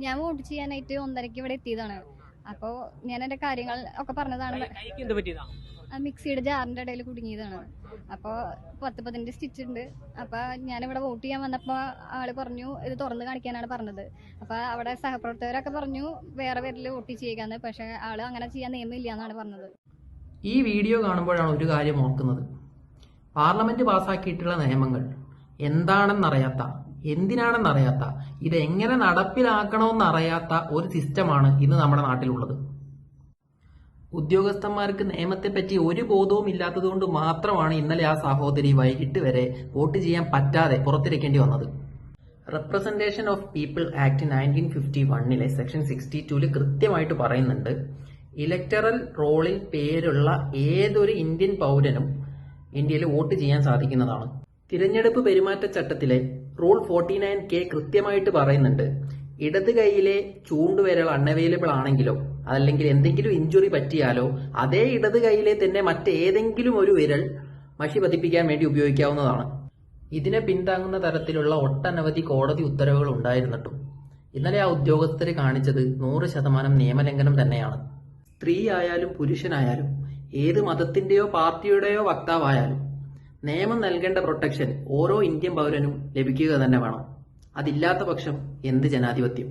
ഞാൻ വോട്ട് ചെയ്യാനായിട്ട് 1:30 ഇവിടെ എത്തിയതാണ്. അപ്പോ ഞാൻ എന്റെ കാര്യങ്ങൾ ഒക്കെ പറഞ്ഞതാണ്. മിക്സിയുടെ ജാറിന്റെ ഇടയിൽ കുടുങ്ങിയതാണ്. അപ്പൊ 10-15 സ്റ്റിച്ച് ഉണ്ട്. അപ്പൊ ഞാനിവിടെ വോട്ട് ചെയ്യാൻ വന്നപ്പോ ആള് പറഞ്ഞു ഇത് തുറന്ന് കാണിക്കാനാണ് പറഞ്ഞത്. അപ്പൊ അവിടെ സഹപ്രവർത്തകരൊക്കെ പറഞ്ഞു വേറെ പേരിൽ വോട്ട് ചെയ്യുകയെന്ന്. പക്ഷെ ആള് അങ്ങനെ ചെയ്യാൻ നിയമമില്ല എന്നാണ് പറഞ്ഞത്. ഈ വീഡിയോ കാണുമ്പോഴാണ് ഒരു കാര്യം ഓർക്കുന്നത്. പാർലമെന്റ് പാസാക്കിയിട്ടുള്ള നിയമങ്ങൾ എന്താണെന്നറിയാത്ത, എന്തിനാണെന്നറിയാത്ത, ഇതെങ്ങനെ നടപ്പിലാക്കണമെന്നറിയാത്ത ഒരു സിസ്റ്റമാണ് ഇന്ന് നമ്മുടെ നാട്ടിലുള്ളത്. ഉദ്യോഗസ്ഥന്മാർക്ക് നിയമത്തെപ്പറ്റി ഒരു ബോധവും ഇല്ലാത്തതുകൊണ്ട് മാത്രമാണ് ഇന്നലെ ആ സഹോദരി വൈകിട്ട് വരെ വോട്ട് ചെയ്യാൻ പറ്റാതെ പുറത്തിരിക്കേണ്ടി വന്നത്. Representation of people act 1951 section 62 കൃത്യമായിട്ട് പറയുന്നുണ്ട്, ഇലക്ടറൽ റോളിൽ പേരുള്ള ഏതൊരു ഇന്ത്യൻ പൗരനും ഇന്ത്യയിൽ വോട്ട് ചെയ്യാൻ സാധിക്കുന്നതാണ്. തിരഞ്ഞെടുപ്പ് പെരുമാറ്റച്ചട്ടത്തിലെ റൂൾ 49K കൃത്യമായിട്ട് പറയുന്നുണ്ട്, ഇടത് കൈയിലെ ചൂണ്ടുവിരൽ അൺഅവൈലബിൾ ആണെങ്കിലോ അതല്ലെങ്കിൽ എന്തെങ്കിലും ഇഞ്ചുറി പറ്റിയാലോ അതേ ഇടത് കൈയിലെ തന്നെ മറ്റേതെങ്കിലും ഒരു വിരൽ മഷി പതിപ്പിക്കാൻ വേണ്ടി ഉപയോഗിക്കാവുന്നതാണ്. ഇതിനെ പിന്താങ്ങുന്ന തരത്തിലുള്ള ഒട്ടനവധി കോടതി ഉത്തരവുകൾ ഉണ്ടായിരുന്നിട്ടും ഇന്നലെ ആ ഉദ്യോഗസ്ഥരെ കാണിച്ചത് 100% നിയമലംഘനം തന്നെയാണ്. സ്ത്രീ ആയാലും പുരുഷനായാലും ഏത് മതത്തിന്റെയോ പാർട്ടിയുടെയോ വക്താവായാലും നിയമം നൽകേണ്ട പ്രൊട്ടക്ഷൻ ഓരോ ഇന്ത്യൻ പൗരനും ലഭിക്കുക തന്നെ വേണം. അതില്ലാത്ത പക്ഷം എന്ത് ജനാധിപത്യം?